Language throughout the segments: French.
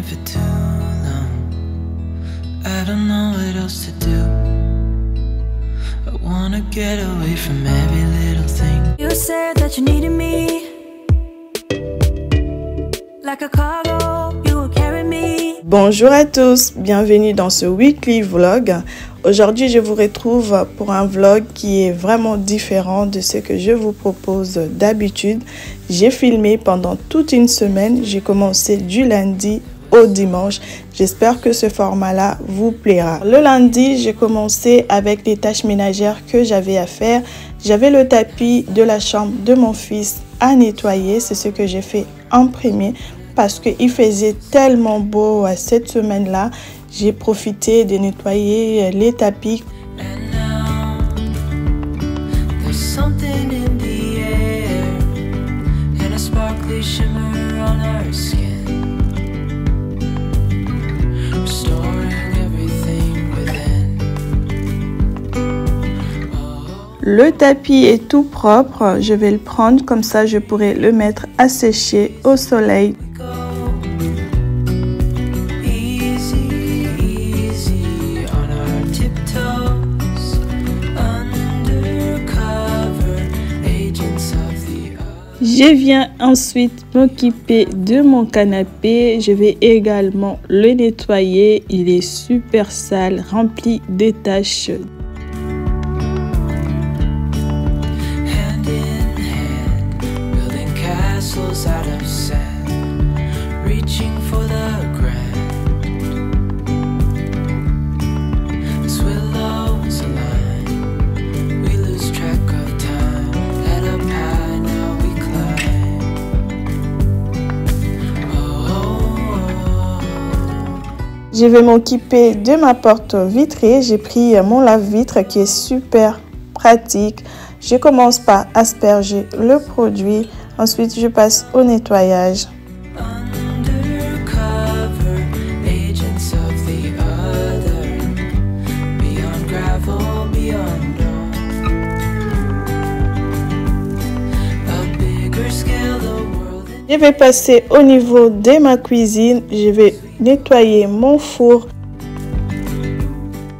here for too long. I don't know what else to do. I wanna get away from every little thing. You said that you needed me, like a cargo, you will carry me. Bonjour à tous, bienvenue dans ce weekly vlog. Aujourd'hui, je vous retrouve pour un vlog qui est vraiment différent de ce que je vous propose d'habitude. J'ai filmé pendant toute une semaine, j'ai commencé du lundi au dimanche. J'espère que ce format-là vous plaira. Le lundi, j'ai commencé avec les tâches ménagères que j'avais à faire. J'avais le tapis de la chambre de mon fils à nettoyer, c'est ce que j'ai fait en premier. Parce qu'il faisait tellement beau cette semaine-là, j'ai profité de nettoyer les tapis. Le tapis est tout propre, je vais le prendre comme ça je pourrai le mettre à sécher au soleil. Je viens ensuite m'occuper de mon canapé. Je vais également le nettoyer. Il est super sale, rempli de taches. Je vais m'occuper de ma porte vitrée. J'ai pris mon lave-vitre qui est super pratique. Je commence par asperger le produit. Ensuite, je passe au nettoyage. Je vais passer au niveau de ma cuisine. Je vais nettoyer mon four.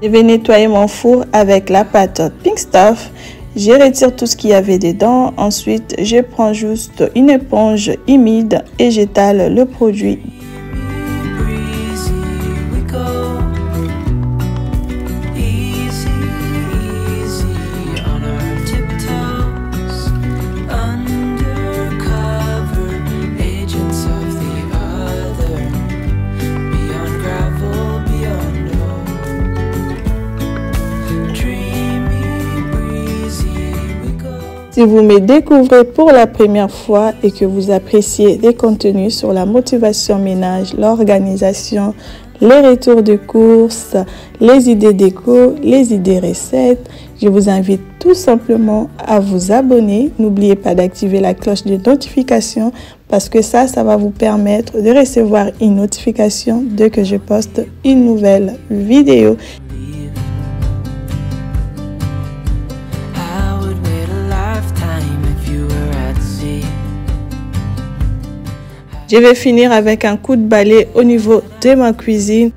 Je vais nettoyer mon four avec la pâte Pink Stuff. Je retire tout ce qu'il y avait dedans. Ensuite, je prends juste une éponge humide et j'étale le produit. Si vous me découvrez pour la première fois et que vous appréciez les contenus sur la motivation ménage, l'organisation, les retours de courses, les idées déco, les idées recettes, je vous invite tout simplement à vous abonner. N'oubliez pas d'activer la cloche de notification parce que ça va vous permettre de recevoir une notification dès que je poste une nouvelle vidéo. Je vais finir avec un coup de balai au niveau de ma cuisine.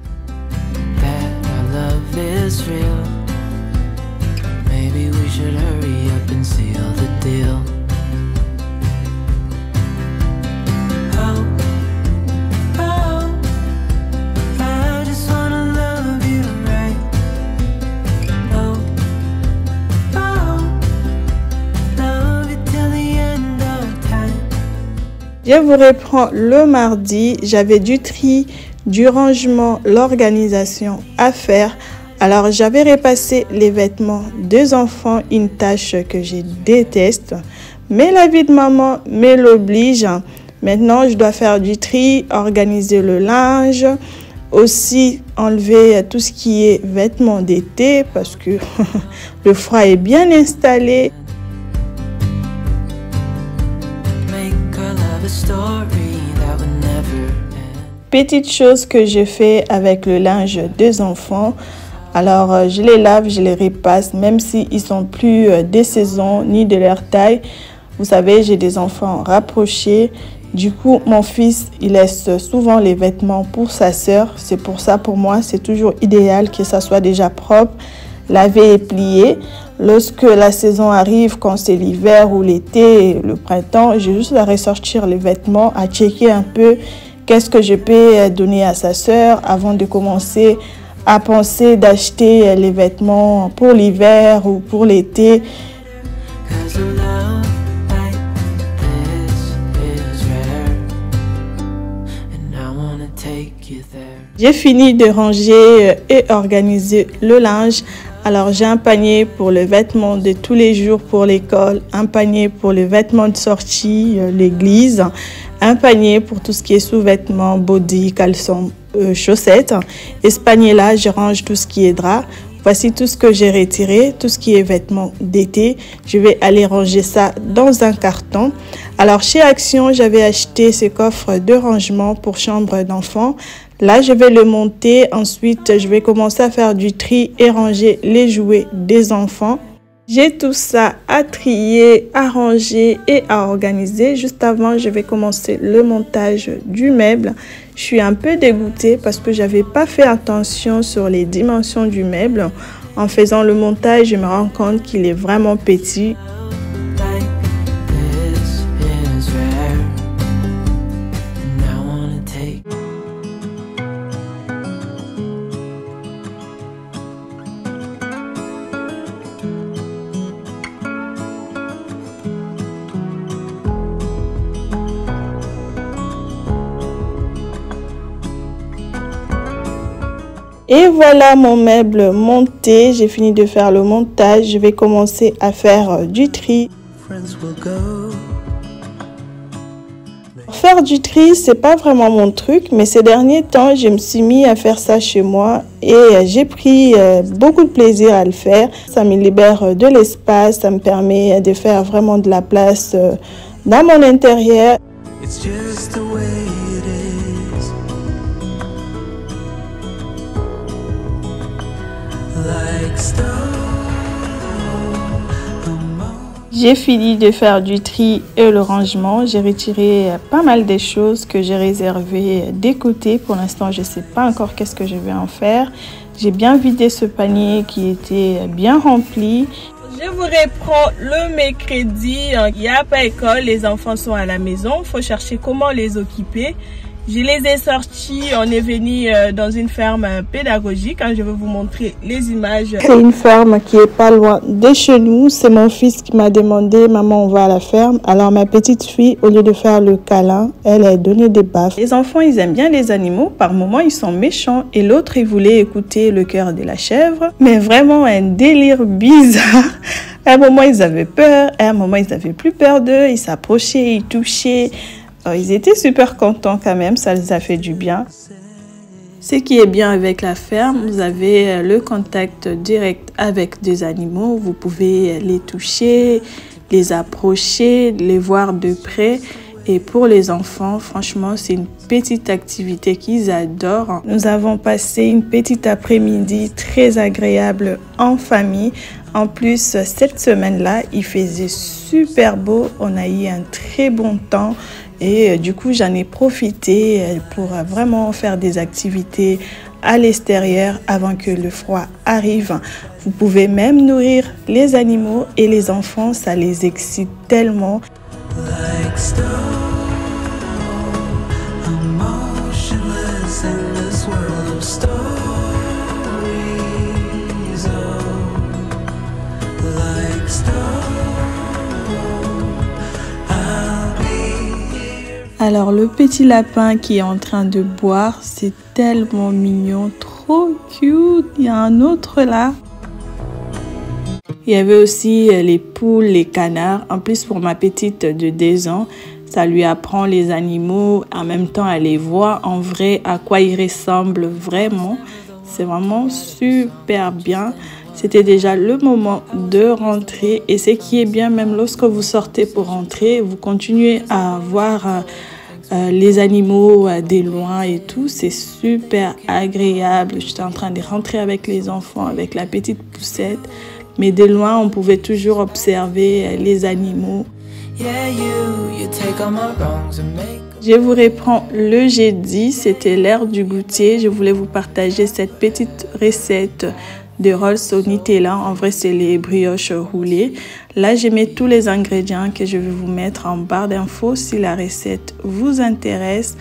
Je vous reprends le mardi, j'avais du tri, du rangement, l'organisation à faire. Alors j'avais repassé les vêtements des enfants, une tâche que je déteste. Mais la vie de maman me l'oblige. Maintenant je dois faire du tri, organiser le linge, aussi enlever tout ce qui est vêtements d'été parce que le froid est bien installé. Petite chose que je fais avec le linge des enfants. Alors je les lave, je les repasse, même s'ils sont plus des saisons ni de leur taille. Vous savez, j'ai des enfants rapprochés. Du coup, mon fils, il laisse souvent les vêtements pour sa sœur. C'est pour ça, pour moi, c'est toujours idéal que ça soit déjà propre, lavé et plié. Lorsque la saison arrive, quand c'est l'hiver ou l'été, le printemps, j'ai juste à ressortir les vêtements, à checker un peu qu'est-ce que je peux donner à sa sœur avant de commencer à penser d'acheter les vêtements pour l'hiver ou pour l'été. J'ai fini de ranger et organiser le linge. Alors j'ai un panier pour le vêtement de tous les jours pour l'école, un panier pour les vêtements de sortie, l'église, un panier pour tout ce qui est sous-vêtements, body, caleçon, chaussettes. Et ce panier-là, je range tout ce qui est drap. Voici tout ce que j'ai retiré, tout ce qui est vêtements d'été. Je vais aller ranger ça dans un carton. Alors chez Action, j'avais acheté ce coffre de rangement pour chambre d'enfant. Là, je vais le monter. Ensuite, je vais commencer à faire du tri et ranger les jouets des enfants. J'ai tout ça à trier, à ranger et à organiser. Juste avant, je vais commencer le montage du meuble. Je suis un peu dégoûtée parce que j'avais pas fait attention sur les dimensions du meuble. En faisant le montage, je me rends compte qu'il est vraiment petit. Et voilà mon meuble monté. J'ai fini de faire le montage. Je vais commencer à faire du tri. Faire du tri, c'est pas vraiment mon truc, mais ces derniers temps, je me suis mis à faire ça chez moi et j'ai pris beaucoup de plaisir à le faire. Ça me libère de l'espace, ça me permet de faire vraiment de la place dans mon intérieur. J'ai fini de faire du tri et le rangement. J'ai retiré pas mal de choses que j'ai réservées de côté. Pour l'instant, je ne sais pas encore qu'est-ce que je vais en faire. J'ai bien vidé ce panier qui était bien rempli. Je vous reprends le mercredi. Il n'y a pas école, les enfants sont à la maison. Il faut chercher comment les occuper. Je les ai sortis, on est venu dans une ferme pédagogique. Je vais vous montrer les images. C'est une ferme qui est pas loin de chez nous. C'est mon fils qui m'a demandé, maman, on va à la ferme. Alors ma petite fille, au lieu de faire le câlin, elle a donné des baffes. Les enfants, ils aiment bien les animaux. Par moments, ils sont méchants. Et l'autre, il voulait écouter le cœur de la chèvre. Mais vraiment un délire bizarre. À un moment, ils avaient peur. À un moment, ils n'avaient plus peur d'eux. Ils s'approchaient, ils touchaient. Ils étaient super contents quand même, ça les a fait du bien. Ce qui est bien avec la ferme, vous avez le contact direct avec des animaux. Vous pouvez les toucher, les approcher, les voir de près. Et pour les enfants, franchement, c'est une petite activité qu'ils adorent. Nous avons passé une petite après-midi très agréable en famille. En plus, cette semaine-là, il faisait super beau. On a eu un très bon temps. Et du coup, j'en ai profité pour vraiment faire des activités à l'extérieur avant que le froid arrive. Vous pouvez même nourrir les animaux et les enfants, ça les excite tellement. Alors le petit lapin qui est en train de boire, c'est tellement mignon, trop cute. Il y a un autre là. Il y avait aussi les poules, les canards. En plus pour ma petite de 2 ans, ça lui apprend les animaux. En même temps, elle les voit en vrai, à quoi ils ressemblent vraiment. C'est vraiment super bien. C'était déjà le moment de rentrer. Et ce qui est bien, même lorsque vous sortez pour rentrer, vous continuez à voir les animaux de loin et tout. C'est super agréable. J'étais en train de rentrer avec les enfants, avec la petite poussette. Mais de loin, on pouvait toujours observer les animaux. Yeah, you take all my wrongs and make Je vous reprends le jeudi, c'était l'heure du goûter. Je voulais vous partager cette petite recette de rolls au Nutella. En vrai, c'est les brioches roulées. Là, je mets tous les ingrédients que je vais vous mettre en barre d'infos si la recette vous intéresse.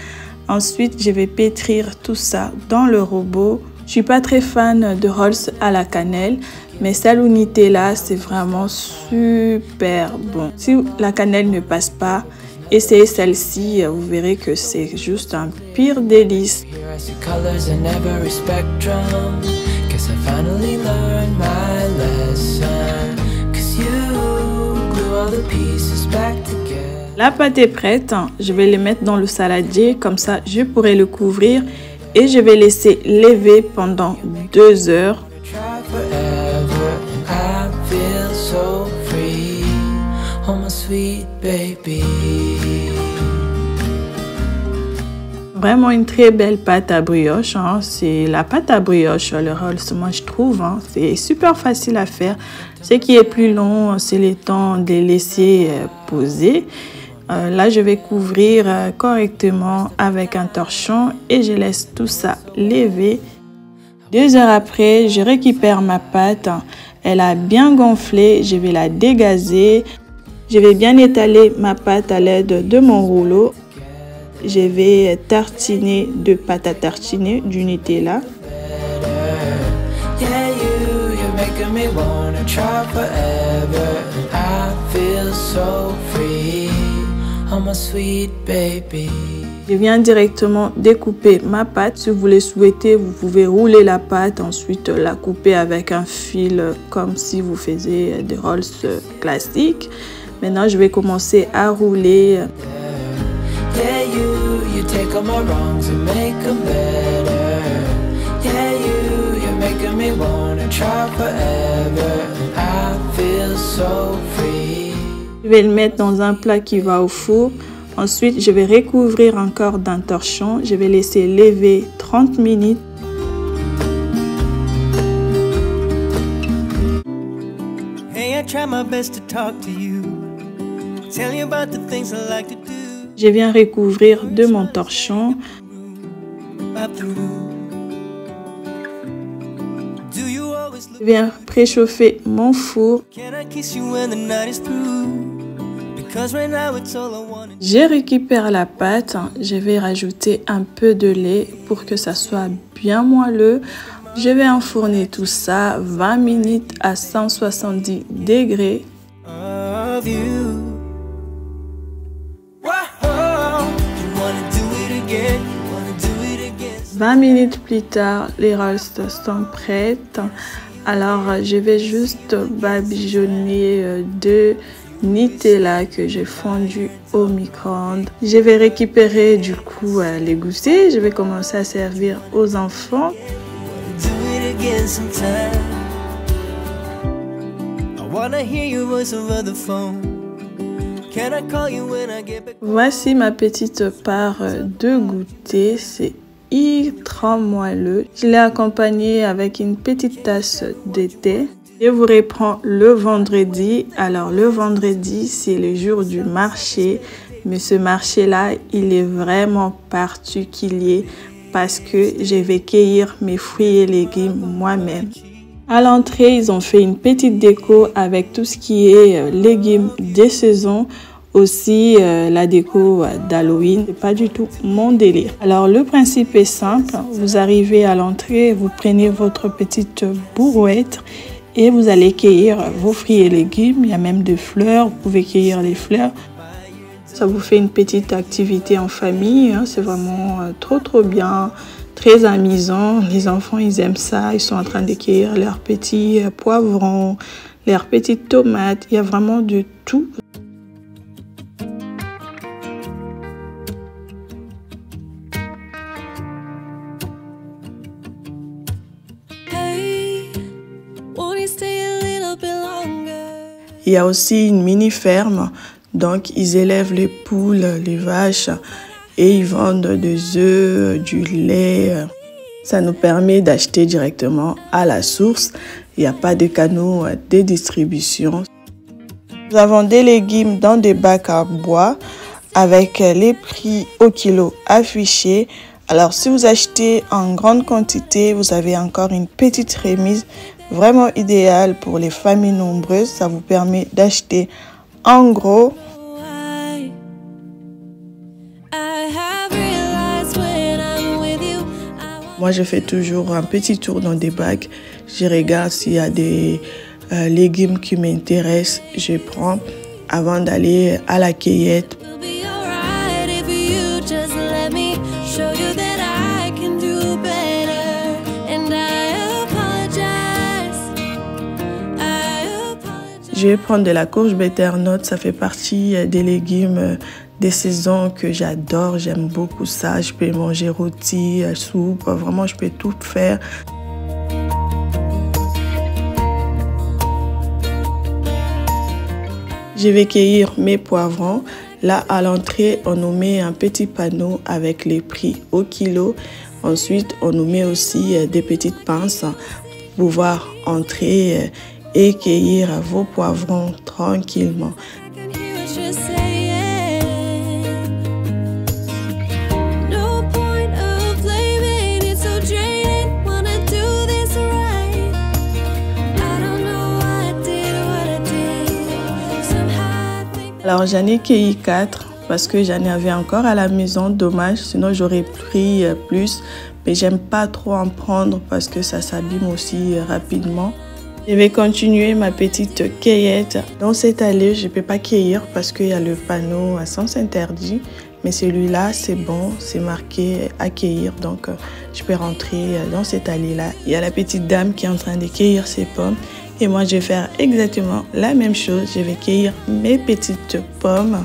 Ensuite, je vais pétrir tout ça dans le robot. Je suis pas très fan de rolls à la cannelle, mais celle au Nutella, c'est vraiment super bon. Si la cannelle ne passe pas, essayez celle-ci, vous verrez que c'est juste un pire délice. La pâte est prête, je vais les mettre dans le saladier, comme ça je pourrai le couvrir et je vais laisser lever pendant 2 heures. Vraiment une très belle pâte à brioche, hein. C'est la pâte à brioche, le rolls, moi je trouve, hein. C'est super facile à faire. Ce qui est plus long, c'est le temps de les laisser poser. Là, je vais couvrir correctement avec un torchon et je laisse tout ça lever. 2 heures après, je récupère ma pâte. Elle a bien gonflé, je vais la dégazer. Je vais bien étaler ma pâte à l'aide de mon rouleau. Je vais tartiner de pâte à tartiner du Nutella. Je viens directement découper ma pâte. Si vous le souhaitez, vous pouvez rouler la pâte, ensuite la couper avec un fil comme si vous faisiez des rolls classiques. Maintenant, je vais commencer à rouler. Je vais le mettre dans un plat qui va au four. Ensuite, je vais recouvrir encore d'un torchon. Je vais laisser lever 30 minutes. Je viens recouvrir de mon torchon. Je viens préchauffer mon four. Je récupère la pâte. Je vais rajouter un peu de lait pour que ça soit bien moelleux. Je vais enfourner tout ça 20 minutes à 170 degrés. 20 minutes plus tard, les rolls sont prêtes. Alors, je vais juste badigeonner de Nutella que j'ai fondu au micro-ondes. Je vais récupérer du coup les goûters. Je vais commencer à servir aux enfants. Voici ma petite part de goûter. C'est ultra moelleux. Je l'ai accompagné avec une petite tasse de thé. Je vous reprends le vendredi. Alors le vendredi, c'est le jour du marché. Mais ce marché-là, il est vraiment particulier parce que je vais cueillir mes fruits et légumes moi-même. À l'entrée, ils ont fait une petite déco avec tout ce qui est légumes de saison. Aussi la déco d'Halloween, c'est pas du tout mon délire. Alors le principe est simple, vous arrivez à l'entrée, vous prenez votre petite brouette et vous allez cueillir vos fruits et légumes. Il y a même des fleurs, vous pouvez cueillir les fleurs. Ça vous fait une petite activité en famille, hein. C'est vraiment trop bien, très amusant. Les enfants ils aiment ça, ils sont en train de cueillir leurs petits poivrons, leurs petites tomates, il y a vraiment de tout. Il y a aussi une mini-ferme, donc ils élèvent les poules, les vaches et ils vendent des œufs, du lait. Ça nous permet d'acheter directement à la source. Il n'y a pas de canaux de distribution. Nous avons des légumes dans des bacs à bois. avec les prix au kilo affichés. Alors si vous achetez en grande quantité, vous avez encore une petite remise vraiment idéale pour les familles nombreuses. Ça vous permet d'acheter en gros. Moi, je fais toujours un petit tour dans des bacs. Je regarde s'il y a des légumes qui m'intéressent. Je prends avant d'aller à la cueillette. Je vais prendre de la courge butternut. Ça fait partie des légumes des saisons que j'adore, j'aime beaucoup ça. Je peux manger rôti, soupe, vraiment je peux tout faire. Je vais cueillir mes poivrons. Là à l'entrée, on nous met un petit panneau avec les prix au kilo. Ensuite, on nous met aussi des petites pinces pour pouvoir entrer et cueillir vos poivrons tranquillement. Alors j'en ai cueilli 4 parce que j'en avais encore à la maison, dommage, sinon j'aurais pris plus. Mais j'aime pas trop en prendre parce que ça s'abîme aussi rapidement. Je vais continuer ma petite cueillette. Dans cette allée, je ne peux pas cueillir parce qu'il y a le panneau à sens interdit. Mais celui-là, c'est bon, c'est marqué à cueillir. Donc je peux rentrer dans cette allée-là. Il y a la petite dame qui est en train de cueillir ses pommes. Et moi, je vais faire exactement la même chose. Je vais cueillir mes petites pommes.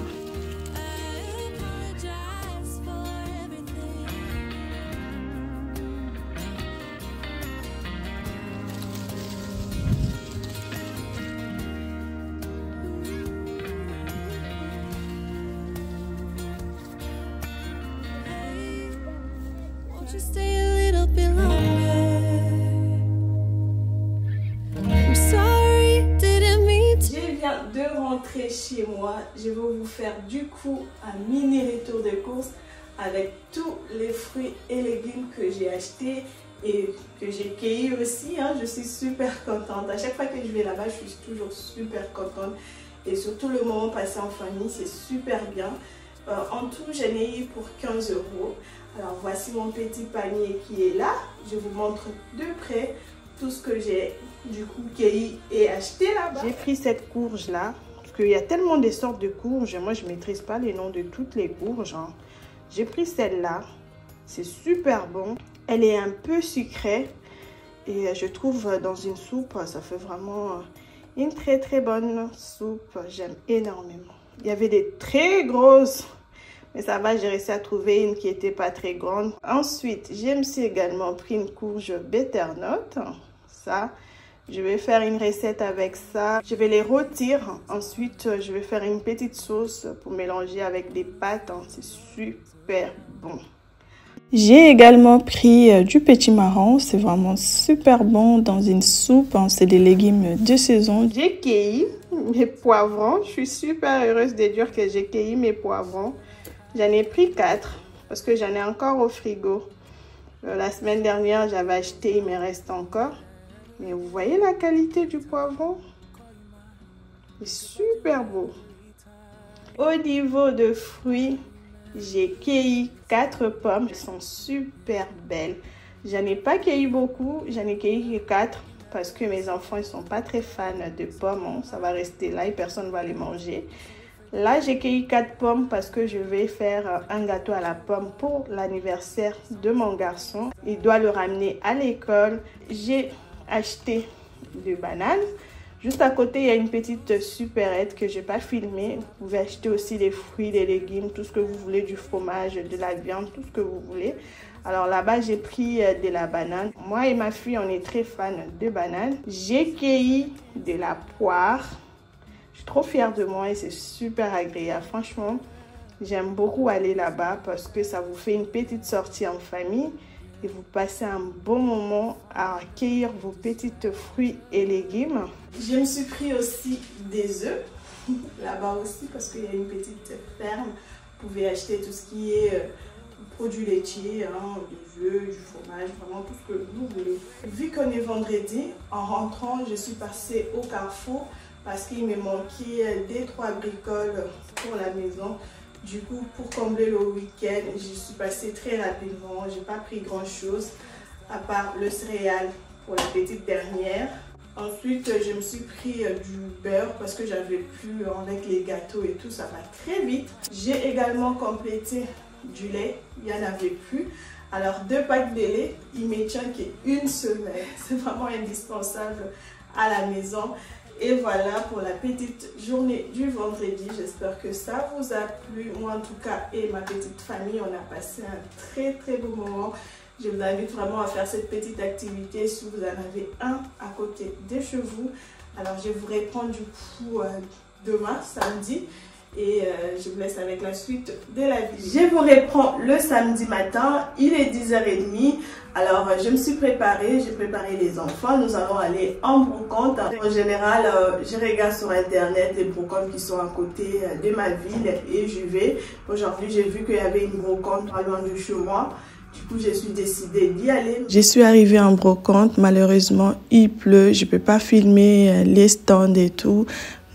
De rentrer chez moi, je vais vous faire du coup un mini retour de course avec tous les fruits et légumes que j'ai achetés et que j'ai cueillis aussi. Je suis super contente. À chaque fois que je vais là-bas, je suis toujours super contente. Et surtout le moment passé en famille, c'est super bien. En tout, j'en ai eu pour 15 €. Alors voici mon petit panier qui est là. Je vous montre de près tout ce que j'ai du coup cueilli et acheté là-bas. J'ai pris cette courge là parce qu'il y a tellement de sortes de courges. Moi je ne maîtrise pas les noms de toutes les courges. J'ai pris celle-là, c'est super bon. Elle est un peu sucrée et je trouve dans une soupe ça fait vraiment une très bonne soupe. J'aime énormément. Il y avait des très grosses, mais ça va, j'ai réussi à trouver une qui n'était pas très grande. Ensuite, j'ai aussi également pris une courge butternut. Ça, je vais faire une recette avec ça. Je vais les rôtir. Ensuite, je vais faire une petite sauce pour mélanger avec des pâtes. C'est super bon. J'ai également pris du petit marron. C'est vraiment super bon dans une soupe. C'est des légumes de saison. J'ai cueilli mes poivrons. Je suis super heureuse de dire que j'ai cueilli mes poivrons. J'en ai pris 4 parce que j'en ai encore au frigo. La semaine dernière, j'avais acheté, il me reste encore. Mais vous voyez la qualité du poivron? C'est super beau. Au niveau de fruits, j'ai cueilli 4 pommes. Elles sont super belles. J'en ai pas cueilli beaucoup. J'en ai cueilli 4 parce que mes enfants ne sont pas très fans de pommes. Ça va rester là et personne ne va les manger. Là, j'ai cueilli 4 pommes parce que je vais faire un gâteau à la pomme pour l'anniversaire de mon garçon. Il doit le ramener à l'école. J'ai acheté des bananes. Juste à côté, il y a une petite supérette que je n'ai pas filmée. Vous pouvez acheter aussi des fruits, des légumes, tout ce que vous voulez, du fromage, de la viande, tout ce que vous voulez. Alors là-bas, j'ai pris de la banane. Moi et ma fille, on est très fans de bananes. J'ai cueilli de la poire. Je suis trop fière de moi et c'est super agréable. Franchement, j'aime beaucoup aller là-bas parce que ça vous fait une petite sortie en famille. Et vous passez un bon moment à cueillir vos petites fruits et légumes. Je me suis pris aussi des œufs là-bas aussi parce qu'il y a une petite ferme Vous pouvez acheter tout ce qui est produits laitiers, hein, des œufs, du fromage, vraiment tout ce que vous voulez. Vu qu'on est vendredi, en rentrant, je suis passée au Carrefour parce qu'il me manquait des 3 bricoles pour la maison. Du coup, pour combler le week-end, je suis passée très rapidement. J'ai pas pris grand chose à part le céréal pour la petite dernière. Ensuite, je me suis pris du beurre parce que j'avais plus avec les gâteaux et tout, ça va très vite. J'ai également complété du lait, il n'y en avait plus. Alors 2 packs de lait, il me tient qu'une semaine. C'est vraiment indispensable à la maison. Et voilà pour la petite journée du vendredi. J'espère que ça vous a plu. Moi en tout cas et ma petite famille, on a passé un très beau moment. Je vous invite vraiment à faire cette petite activité si vous en avez un à côté de chez vous. Alors je vous reprends du coup demain, samedi. Et je vous laisse avec la suite de la vidéo. Je vous reprends le samedi matin, il est 10h30. Alors je me suis préparée, j'ai préparé les enfants. Nous allons aller en brocante. En général, je regarde sur internet les brocantes qui sont à côté de ma ville et je vais. Aujourd'hui, j'ai vu qu'il y avait une brocante pas loin de chez moi. Du coup, je suis décidée d'y aller. Je suis arrivée en brocante. Malheureusement, il pleut. Je ne peux pas filmer les stands et tout.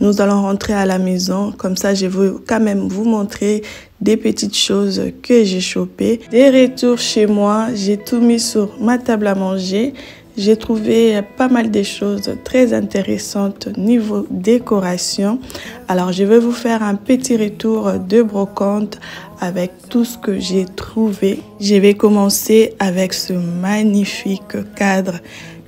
Nous allons rentrer à la maison. Comme ça, je veux quand même vous montrer des petites choses que j'ai chopées. Des retours chez moi, j'ai tout mis sur ma table à manger. J'ai trouvé pas mal de choses très intéressantes niveau décoration. Alors, je vais vous faire un petit retour de brocante avec tout ce que j'ai trouvé. Je vais commencer avec ce magnifique cadre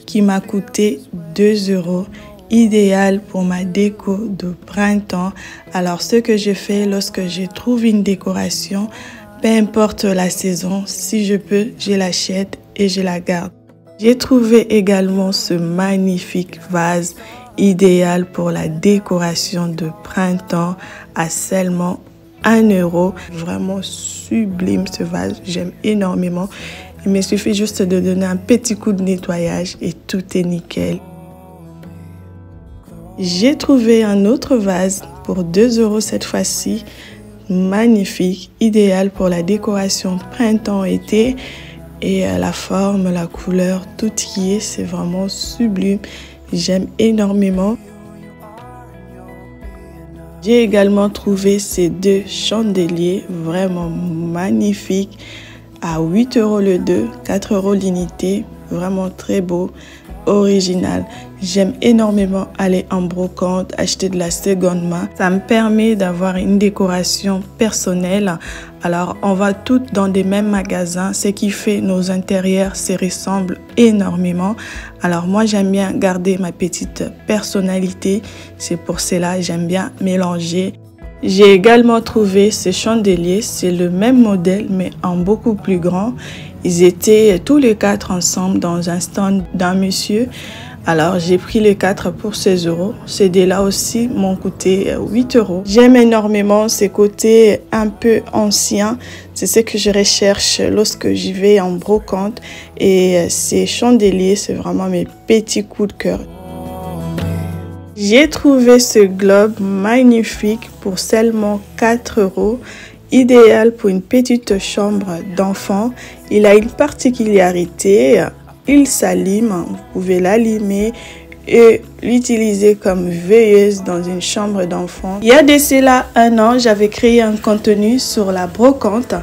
qui m'a coûté 2 €. Idéal pour ma déco de printemps. Alors ce que je fais lorsque je trouve une décoration, peu importe la saison, si je peux, je l'achète et je la garde. J'ai trouvé également ce magnifique vase idéal pour la décoration de printemps à seulement 1 €. Vraiment sublime ce vase, j'aime énormément. Il me suffit juste de donner un petit coup de nettoyage et tout est nickel. J'ai trouvé un autre vase pour 2 € cette fois-ci, magnifique, idéal pour la décoration printemps-été et la forme, la couleur, tout y est, c'est vraiment sublime, j'aime énormément. J'ai également trouvé ces 2 chandeliers vraiment magnifiques à 8 € le 2, 4 € l'unité, vraiment très beau. Original. J'aime énormément aller en brocante, acheter de la seconde main. Ça me permet d'avoir une décoration personnelle. Alors, on va toutes dans des mêmes magasins, ce qui fait nos intérieurs se ressemblent énormément. Alors, moi, j'aime bien garder ma petite personnalité. C'est pour cela, j'aime bien mélanger. J'ai également trouvé ce chandelier, c'est le même modèle mais en beaucoup plus grand. Ils étaient tous les 4 ensemble dans un stand d'un monsieur. Alors j'ai pris les 4 pour 16 €. Ces deux-là aussi m'ont coûté 8 €. J'aime énormément ces côtés un peu anciens. C'est ce que je recherche lorsque j'y vais en brocante. Et ces chandeliers, c'est vraiment mes petits coups de cœur. J'ai trouvé ce globe magnifique pour seulement 4 €, idéal pour une petite chambre d'enfant. Il a une particularité, il s'allume, vous pouvez l'allumer et l'utiliser comme veilleuse dans une chambre d'enfant. Il y a de cela 1 an, j'avais créé un contenu sur la brocante.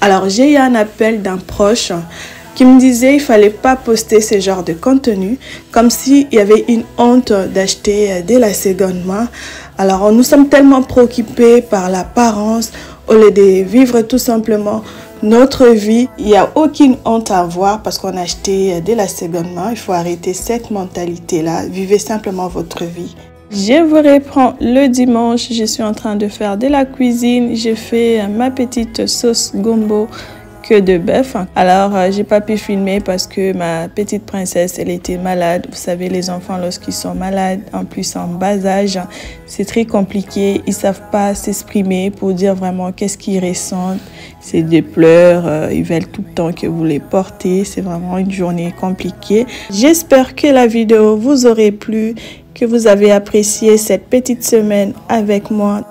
Alors j'ai eu un appel d'un proche qui me disait qu'il ne fallait pas poster ce genre de contenu, comme s'il y avait une honte d'acheter de la seconde main. Alors nous sommes tellement préoccupés par l'apparence, au lieu de vivre tout simplement notre vie. Il n'y a aucune honte à avoir parce qu'on a acheté de la seconde main. Il faut arrêter cette mentalité-là. Vivez simplement votre vie. Je vous reprends le dimanche. Je suis en train de faire de la cuisine. J'ai fait ma petite sauce gombo de bœuf. Alors j'ai pas pu filmer parce que ma petite princesse elle était malade. Vous savez, les enfants lorsqu'ils sont malades, en plus en bas âge, c'est très compliqué. Ils savent pas s'exprimer pour dire vraiment qu'est-ce qu'ils ressentent. C'est des pleurs, ils veulent tout le temps que vous les portez. C'est vraiment une journée compliquée. J'espère que la vidéo vous aurait plu, que vous avez apprécié cette petite semaine avec moi.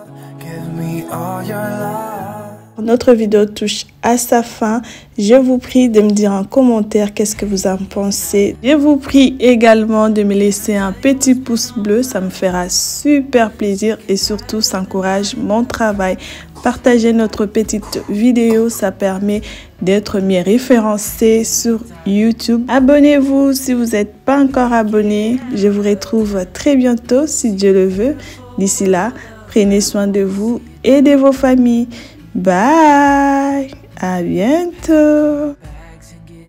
Notre vidéo touche à sa fin. Je vous prie de me dire en commentaire qu'est-ce que vous en pensez. Je vous prie également de me laisser un petit pouce bleu. Ça me fera super plaisir et surtout ça encourage mon travail. Partagez notre petite vidéo. Ça permet d'être mieux référencé sur YouTube. Abonnez-vous si vous n'êtes pas encore abonné. Je vous retrouve très bientôt si Dieu le veut. D'ici là, prenez soin de vous et de vos familles. Bye! À bientôt!